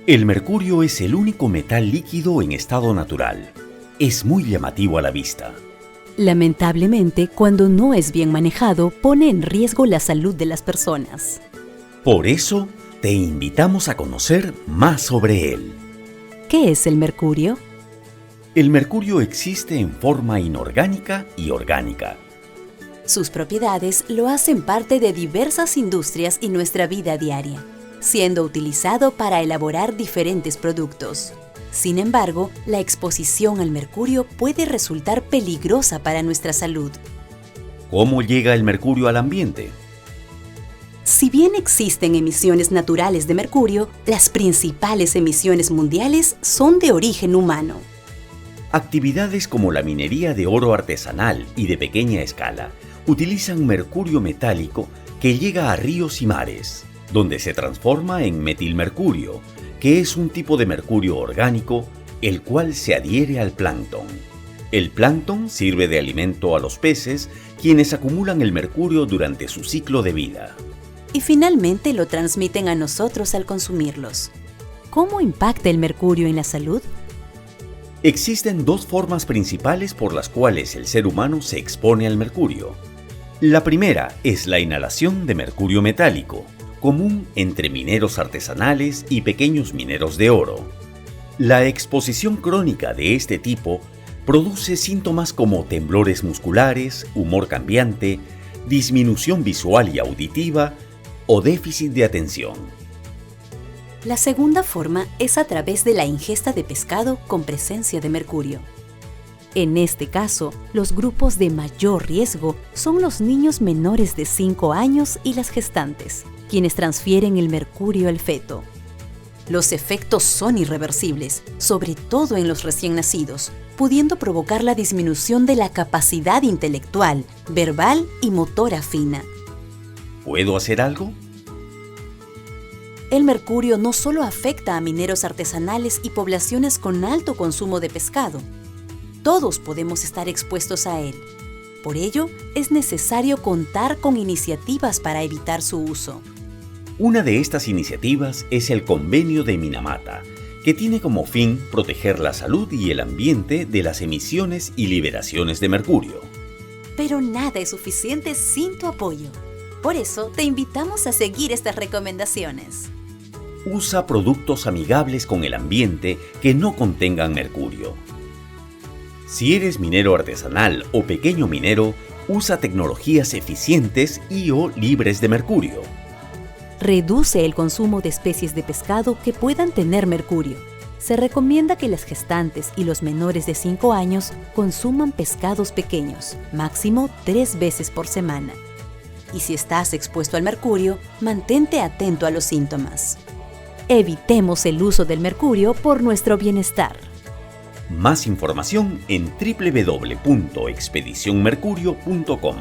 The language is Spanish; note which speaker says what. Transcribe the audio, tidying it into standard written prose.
Speaker 1: El mercurio es el único metal líquido en estado natural. Es muy llamativo a la vista.
Speaker 2: Lamentablemente, cuando no es bien manejado, pone en riesgo la salud de las personas.
Speaker 1: Por eso, te invitamos a conocer más sobre él.
Speaker 2: ¿Qué es el mercurio?
Speaker 1: El mercurio existe en forma inorgánica y orgánica.
Speaker 2: Sus propiedades lo hacen parte de diversas industrias y nuestra vida diaria, siendo utilizado para elaborar diferentes productos. Sin embargo, la exposición al mercurio puede resultar peligrosa para nuestra salud.
Speaker 1: ¿Cómo llega el mercurio al ambiente?
Speaker 2: Si bien existen emisiones naturales de mercurio, las principales emisiones mundiales son de origen humano.
Speaker 1: Actividades como la minería de oro artesanal y de pequeña escala utilizan mercurio metálico que llega a ríos y mares, donde se transforma en metilmercurio, que es un tipo de mercurio orgánico, el cual se adhiere al plancton. El plancton sirve de alimento a los peces, quienes acumulan el mercurio durante su ciclo de vida.
Speaker 2: Y finalmente lo transmiten a nosotros al consumirlos. ¿Cómo impacta el mercurio en la salud?
Speaker 1: Existen dos formas principales por las cuales el ser humano se expone al mercurio. La primera es la inhalación de mercurio metálico, común entre mineros artesanales y pequeños mineros de oro. La exposición crónica de este tipo produce síntomas como temblores musculares, humor cambiante, disminución visual y auditiva o déficit de atención.
Speaker 2: La segunda forma es a través de la ingesta de pescado con presencia de mercurio. En este caso, los grupos de mayor riesgo son los niños menores de 5 años y las gestantes, quienes transfieren el mercurio al feto. Los efectos son irreversibles, sobre todo en los recién nacidos, pudiendo provocar la disminución de la capacidad intelectual, verbal y motora fina.
Speaker 1: ¿Puedo hacer algo?
Speaker 2: El mercurio no solo afecta a mineros artesanales y poblaciones con alto consumo de pescado. Todos podemos estar expuestos a él. Por ello, es necesario contar con iniciativas para evitar su uso.
Speaker 1: Una de estas iniciativas es el Convenio de Minamata, que tiene como fin proteger la salud y el ambiente de las emisiones y liberaciones de mercurio.
Speaker 2: Pero nada es suficiente sin tu apoyo. Por eso, te invitamos a seguir estas recomendaciones.
Speaker 1: Usa productos amigables con el ambiente que no contengan mercurio. Si eres minero artesanal o pequeño minero, usa tecnologías eficientes y/o libres de mercurio.
Speaker 2: Reduce el consumo de especies de pescado que puedan tener mercurio. Se recomienda que las gestantes y los menores de 5 años consuman pescados pequeños, máximo 3 veces por semana. Y si estás expuesto al mercurio, mantente atento a los síntomas. Evitemos el uso del mercurio por nuestro bienestar.
Speaker 1: Más información en www.expedicionmercurio.com.